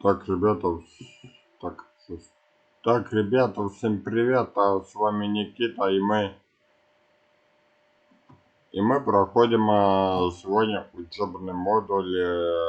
Так, ребята, так, так, ребята, всем привет, с вами Никита, и мы проходим сегодня учебный модуль,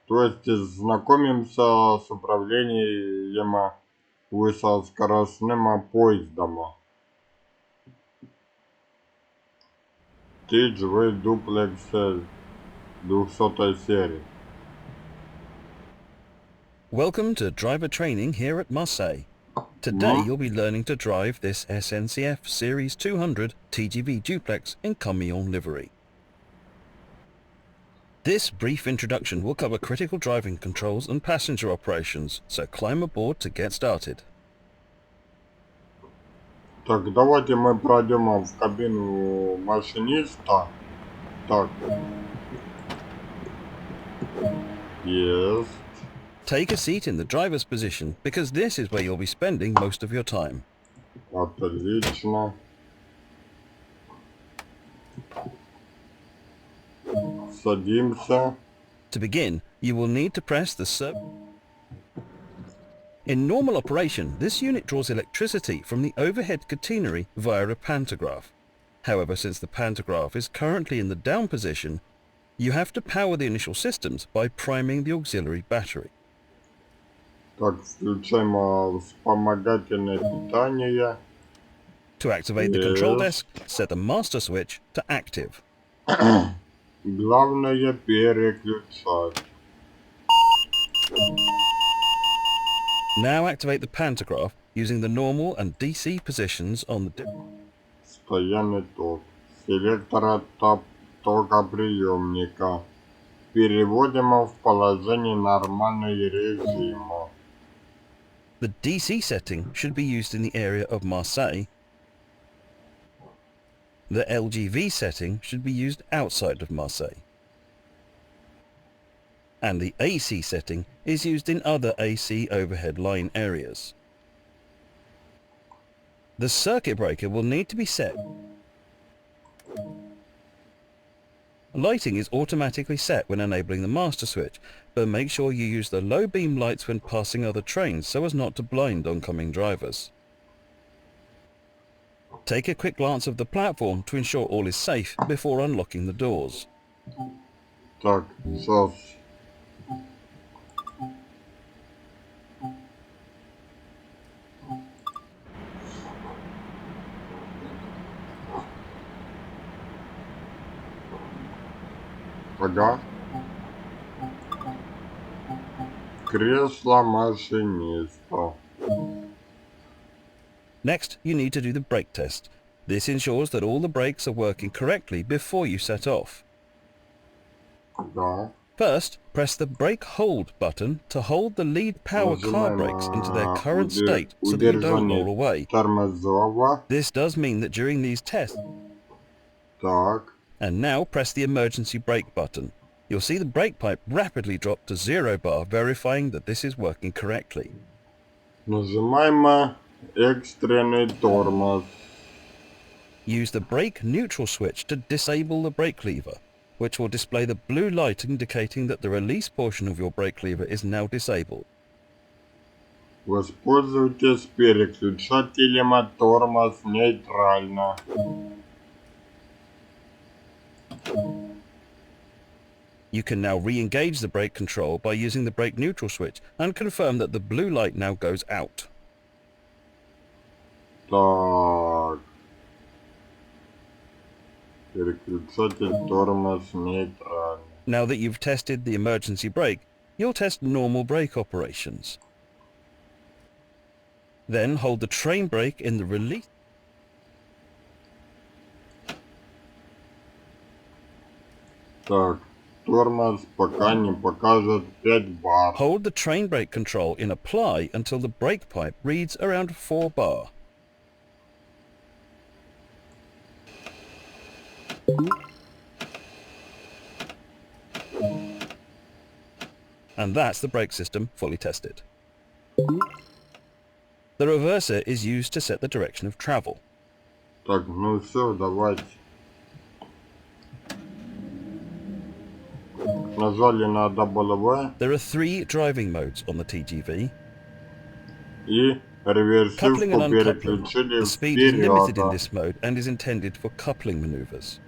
то есть знакомимся с управлением высокоскоростным поездом TGV DUPLEX 200 серии. Welcome to driver training here at Marseille. Today you'll be learning to drive this SNCF Series 200 TGV DUPLEX in camion livery. This brief introduction will cover critical driving controls and passenger operations, so climb aboard to get started. Так, давайте мы пройдем в кабину машиниста. Так. Yes. Take a seat in the driver's position, because this is where you'll be spending most of your time. Отлично. Садимся. To begin, you will need to press the In normal operation, this unit draws electricity from the overhead catenary via a pantograph. However, since the pantograph is currently in the down position, you have to power the initial systems by priming the auxiliary battery. Так, включаем вспомогательное питание. To activate the control desk, set the master switch to active. Главное переключать. Now activate the pantograph using the normal and DC positions on the Постоянный ток. Селектора токоприемника. Переводим в положение нормальный режим. The DC setting should be used in the area of Marseille. The LGV setting should be used outside of Marseille. And the AC setting is used in other AC overhead line areas. The circuit breaker will need to be set. Lighting is automatically set when enabling the master switch, but make sure you use the low beam lights when passing other trains so as not to blind oncoming drivers. Take a quick glance of the platform to ensure all is safe before unlocking the doors. Так, сейчас. Ага. Кресло машиниста. Next, you need to do the brake test. This ensures that all the brakes are working correctly before you set off. Да. First, press the brake hold button to hold the lead power car brakes into their current state so that you don't roll away. Тормозово. This does mean that during these tests... Так. And now press the emergency brake button. You'll see the brake pipe rapidly drop to 0 bar, verifying that this is working correctly. Нажимаем экстренный тормоз. Use the brake neutral switch to disable the brake lever, which will display the blue light indicating that the release portion of your brake lever is now disabled. Воспользуйтесь переключателем тормоз нейтрально. You can now re-engage the brake control by using the brake neutral switch and confirm that the blue light now goes out. Так. Переключатель тормоз нейтрально. Now that you've tested the emergency brake, you'll test normal brake operations. Then hold the train brake in the release. Так, тормоз пока не покажет 5 бар. Hold the train brake control in apply until the brake pipe reads around 4 bar. And that's the brake system fully tested. The reverser is used to set the direction of travel. Так, ну все, давайте. Нажали на W There are 3 driving modes on the TGV. и Coupling and реверсивку uncoupling. переключили The speed is limited in вперед. this mode and is intended for coupling maneuvers.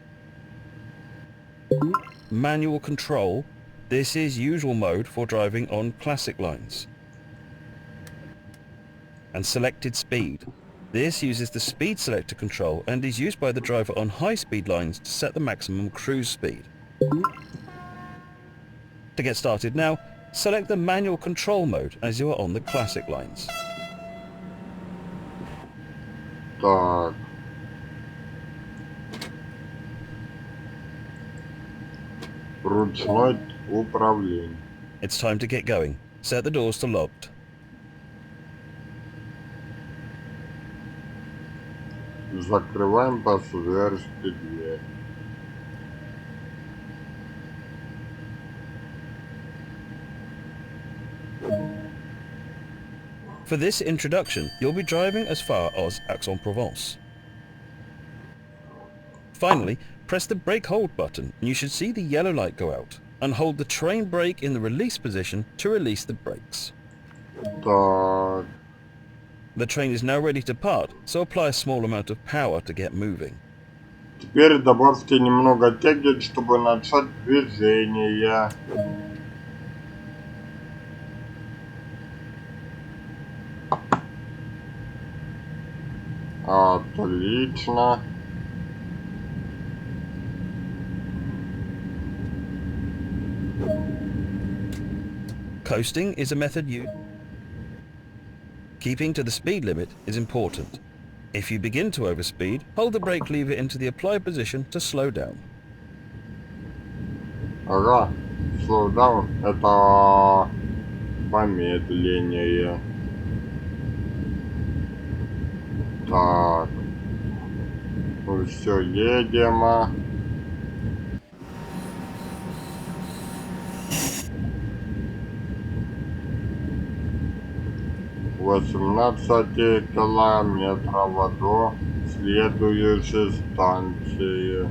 Manual control. This is usual mode for driving on classic lines. And selected speed. This uses the speed selector control and is used by the driver on high-speed lines to set the maximum cruise speed. To get started now, select the manual control mode as you are on the classic lines. Так. Ручной управление. It's time to get going. Set the doors to locked. Закрываем пассажирские двери. For this introduction, you'll be driving as far as Aix-en-Provence. Finally, press the brake hold button and you should see the yellow light go out, and hold the train brake in the release position to release the brakes. Так. The train is now ready to part, so apply a small amount of power to get moving. Теперь добавьте немного тяги, чтобы начать движение. Отлично. Coasting is a method used. Keeping to the speed limit is important. If you begin to overspeed, hold the brake lever into the apply position to slow down. Ага. Slow down. Это помедленнее. Так. Ну все, едем. Восемнадцати километров до следующей станции.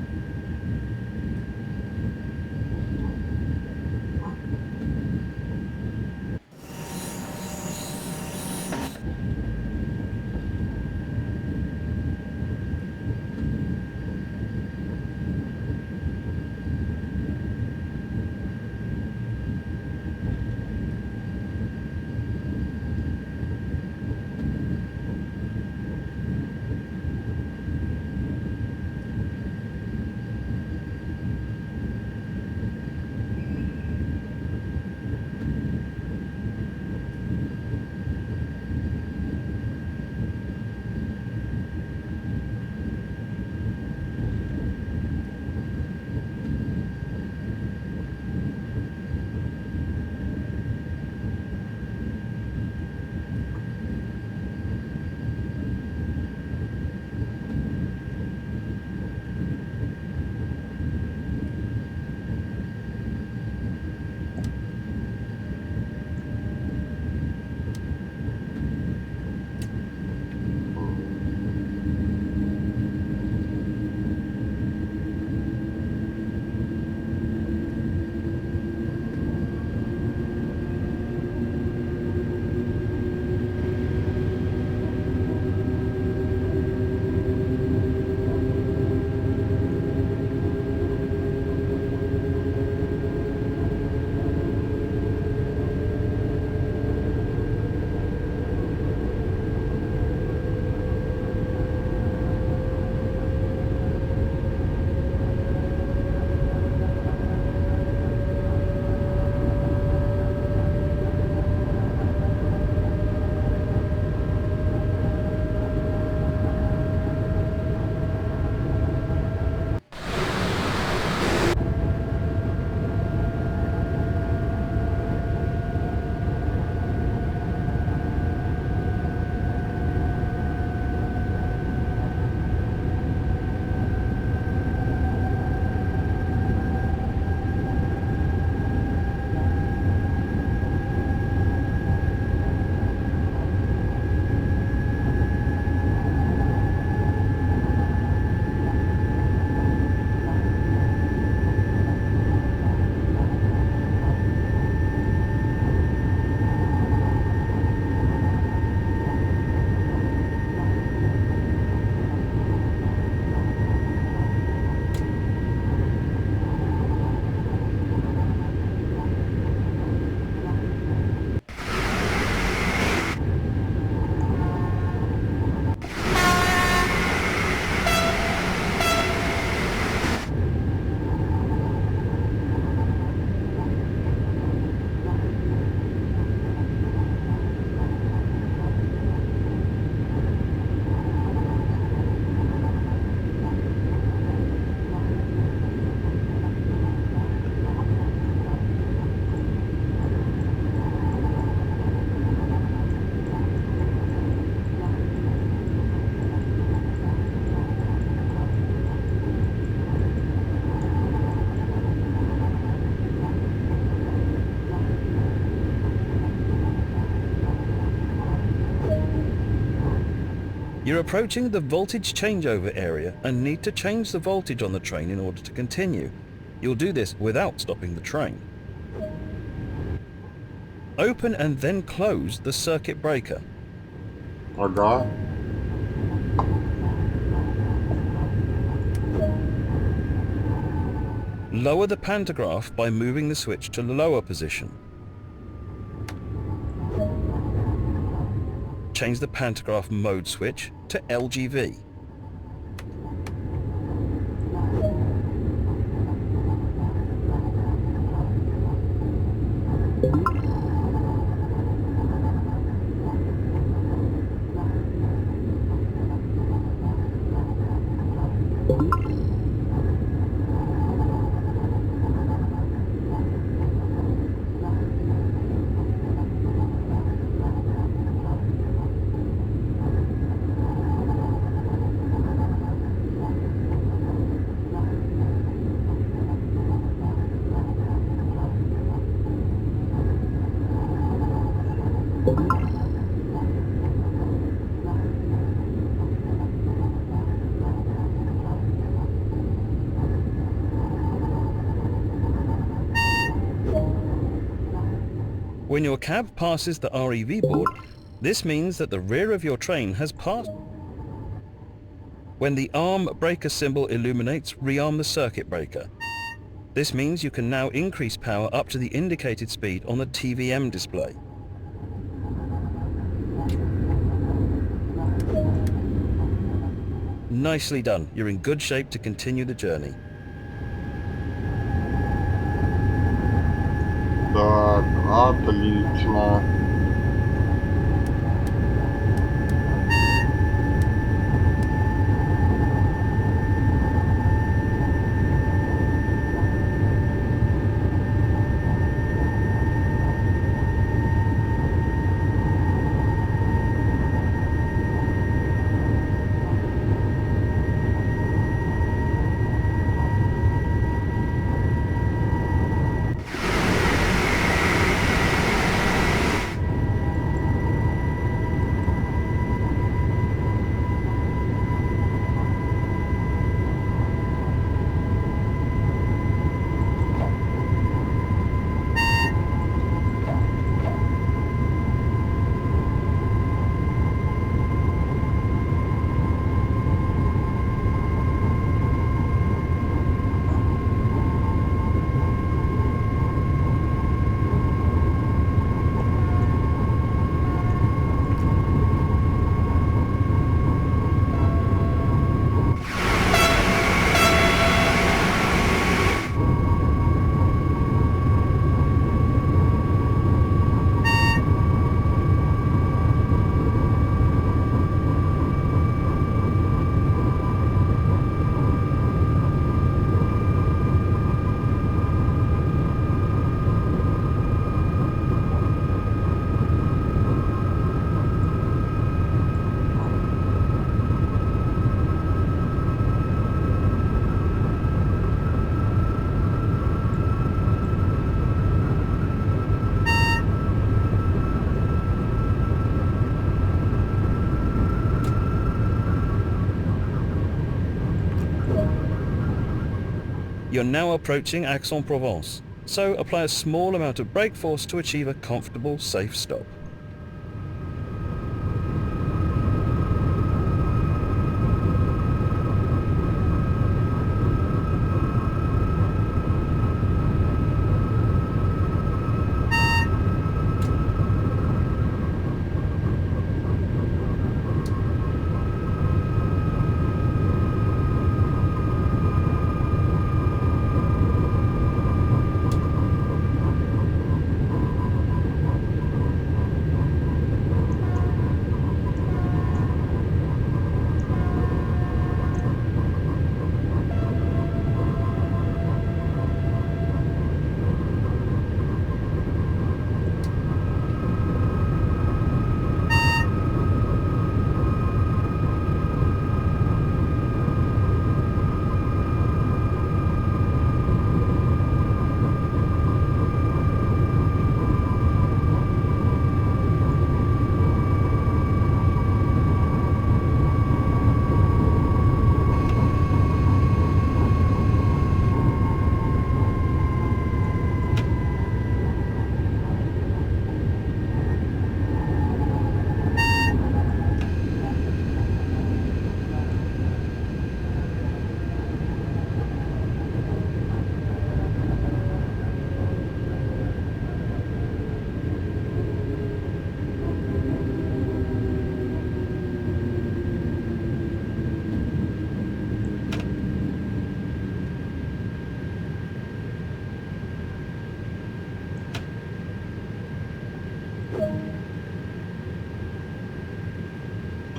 You're approaching the voltage changeover area and need to change the voltage on the train in order to continue. You'll do this without stopping the train. Open and then close the circuit breaker. Ага. Lower the pantograph by moving the switch to the lower position. Change the pantograph mode switch to LGV. When your cab passes the REV board, this means that the rear of your train has passed. When the arm breaker symbol illuminates, rearm the circuit breaker. This means you can now increase power up to the indicated speed on the TVM display. Nicely done. You're in good shape to continue the journey. Так, отлично. You're now approaching Aix-en-Provence, so apply a small amount of brake force to achieve a comfortable, safe stop.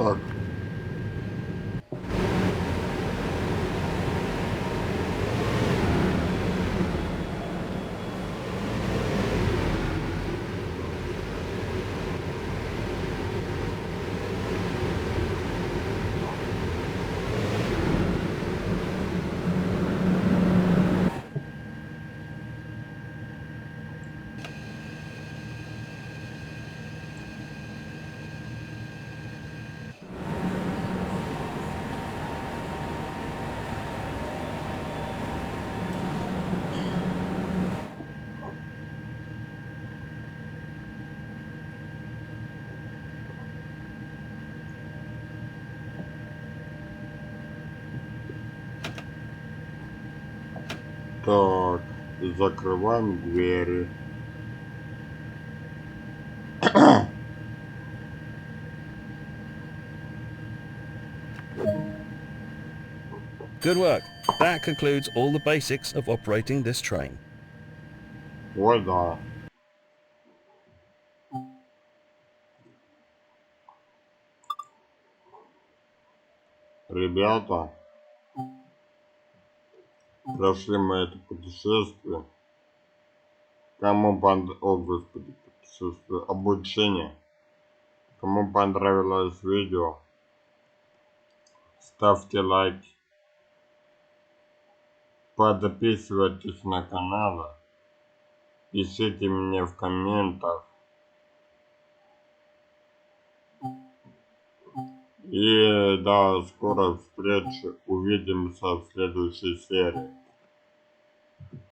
Так. Так, закрываем двери. Good work. That concludes all the basics of operating this train. Ой, да. Ребята, прошли мы это путешествие. Кому О, господи, путешествие, обучение. Кому понравилось видео, ставьте лайки. Подписывайтесь на канал. Пишите мне в комментах. И до скорой встречи. Увидимся в следующей серии.